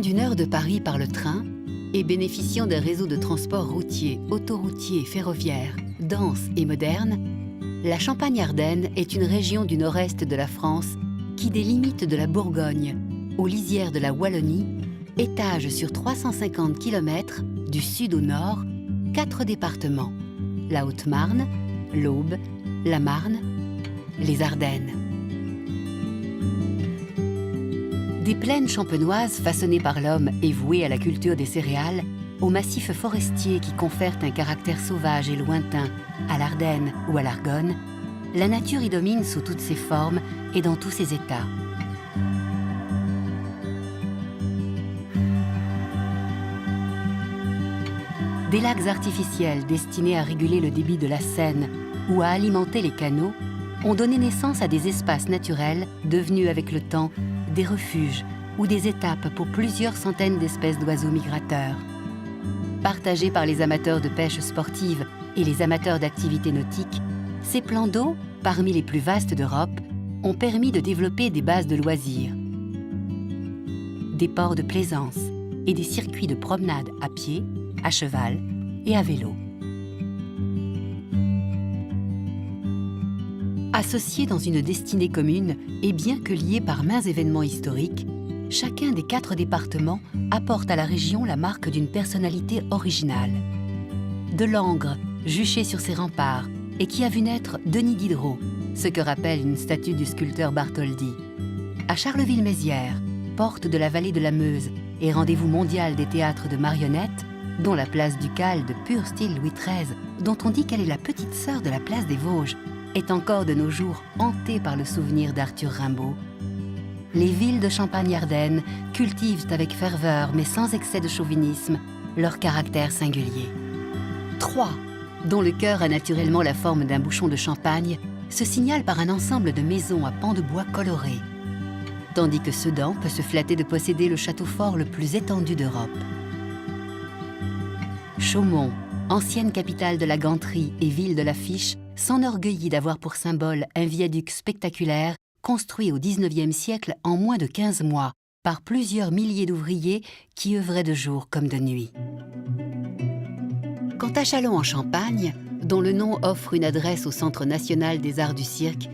d'une heure de Paris par le train et bénéficiant d'un réseau de transport routier, autoroutier et ferroviaire dense et moderne, la Champagne-Ardenne est une région du nord-est de la France qui, des limites de la Bourgogne aux lisières de la Wallonie, étage sur 350 km du sud au nord 4 départements, la Haute-Marne, l'Aube, la Marne, les Ardennes. Des plaines champenoises façonnées par l'homme et vouées à la culture des céréales, aux massifs forestiers qui confèrent un caractère sauvage et lointain à l'Ardenne ou à l'Argonne, la nature y domine sous toutes ses formes et dans tous ses états. Des lacs artificiels destinés à réguler le débit de la Seine ou à alimenter les canaux ont donné naissance à des espaces naturels devenus avec le temps des refuges ou des étapes pour plusieurs centaines d'espèces d'oiseaux migrateurs. Partagés par les amateurs de pêche sportive et les amateurs d'activités nautiques, ces plans d'eau, parmi les plus vastes d'Europe, ont permis de développer des bases de loisirs, des ports de plaisance et des circuits de promenade à pied, à cheval et à vélo. Associés dans une destinée commune et bien que liés par maints événements historiques, chacun des 4 départements apporte à la région la marque d'une personnalité originale. De Langres, juché sur ses remparts et qui a vu naître Denis Diderot, ce que rappelle une statue du sculpteur Bartholdi, à Charleville-Mézières, porte de la vallée de la Meuse et rendez-vous mondial des théâtres de marionnettes, dont la place Ducale de pur style Louis XIII, dont on dit qu'elle est la petite sœur de la place des Vosges, est encore de nos jours hantée par le souvenir d'Arthur Rimbaud. Les villes de Champagne-Ardenne cultivent avec ferveur, mais sans excès de chauvinisme, leur caractère singulier. Troyes, dont le cœur a naturellement la forme d'un bouchon de champagne, se signale par un ensemble de maisons à pans de bois colorés, tandis que Sedan peut se flatter de posséder le château fort le plus étendu d'Europe. Chaumont, ancienne capitale de la ganterie et ville de l'affiche, s'enorgueillit d'avoir pour symbole un viaduc spectaculaire construit au XIXe siècle en moins de 15 mois par plusieurs milliers d'ouvriers qui œuvraient de jour comme de nuit. Quant à Châlons-en-Champagne, dont le nom offre une adresse au Centre national des arts du cirque,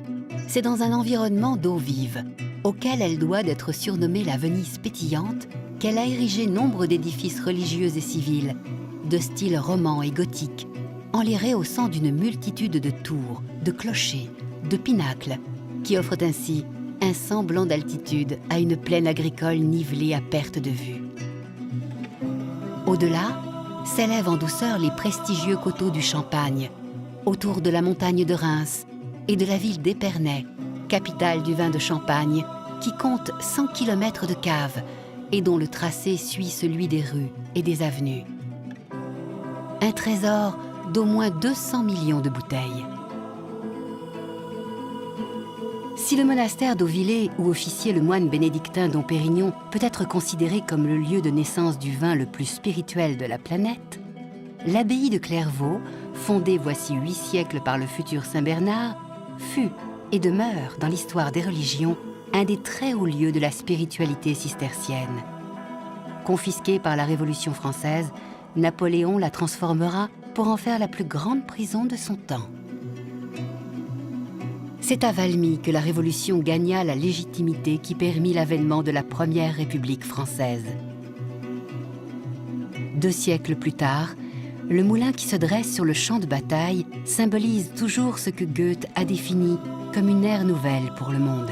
c'est dans un environnement d'eau vive, auquel elle doit d'être surnommée la Venise pétillante, qu'elle a érigé nombre d'édifices religieux et civils, de style roman et gothique, en les rehaussant d'une multitude de tours, de clochers, de pinacles, qui offrent ainsi un semblant d'altitude à une plaine agricole nivelée à perte de vue. Au-delà, s'élèvent en douceur les prestigieux coteaux du Champagne, autour de la montagne de Reims et de la ville d'Épernay, capitale du vin de Champagne, qui compte 100 km de caves et dont le tracé suit celui des rues et des avenues. Un trésor d'au moins 200 millions de bouteilles. Si le monastère d'Auvillers, où officiait le moine bénédictin Dom Pérignon, peut être considéré comme le lieu de naissance du vin le plus spirituel de la planète, l'abbaye de Clairvaux, fondée voici 8 siècles par le futur Saint Bernard, fut et demeure dans l'histoire des religions un des très hauts lieux de la spiritualité cistercienne. Confisquée par la Révolution française, Napoléon la transformera pour en faire la plus grande prison de son temps. C'est à Valmy que la Révolution gagna la légitimité qui permit l'avènement de la première République française. 2 siècles plus tard, le moulin qui se dresse sur le champ de bataille symbolise toujours ce que Goethe a défini comme une ère nouvelle pour le monde.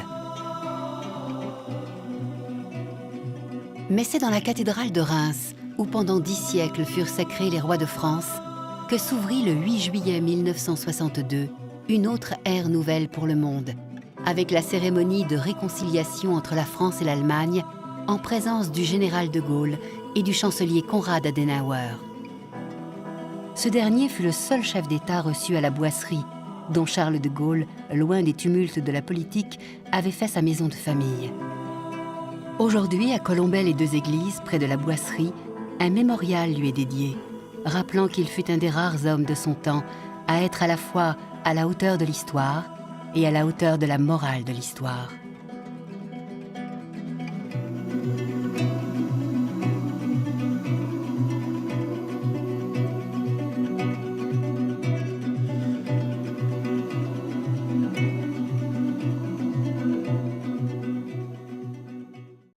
Mais c'est dans la cathédrale de Reims, où pendant 10 siècles furent sacrés les rois de France, que s'ouvrit le 8 juillet 1962 une autre ère nouvelle pour le monde, avec la cérémonie de réconciliation entre la France et l'Allemagne, en présence du général de Gaulle et du chancelier Konrad Adenauer. Ce dernier fut le seul chef d'État reçu à la Boisserie, dont Charles de Gaulle, loin des tumultes de la politique, avait fait sa maison de famille. Aujourd'hui, à Colombelles et Deux Églises, près de la Boisserie, un mémorial lui est dédié, rappelant qu'il fut un des rares hommes de son temps à être à la fois à la hauteur de l'histoire et à la hauteur de la morale de l'histoire.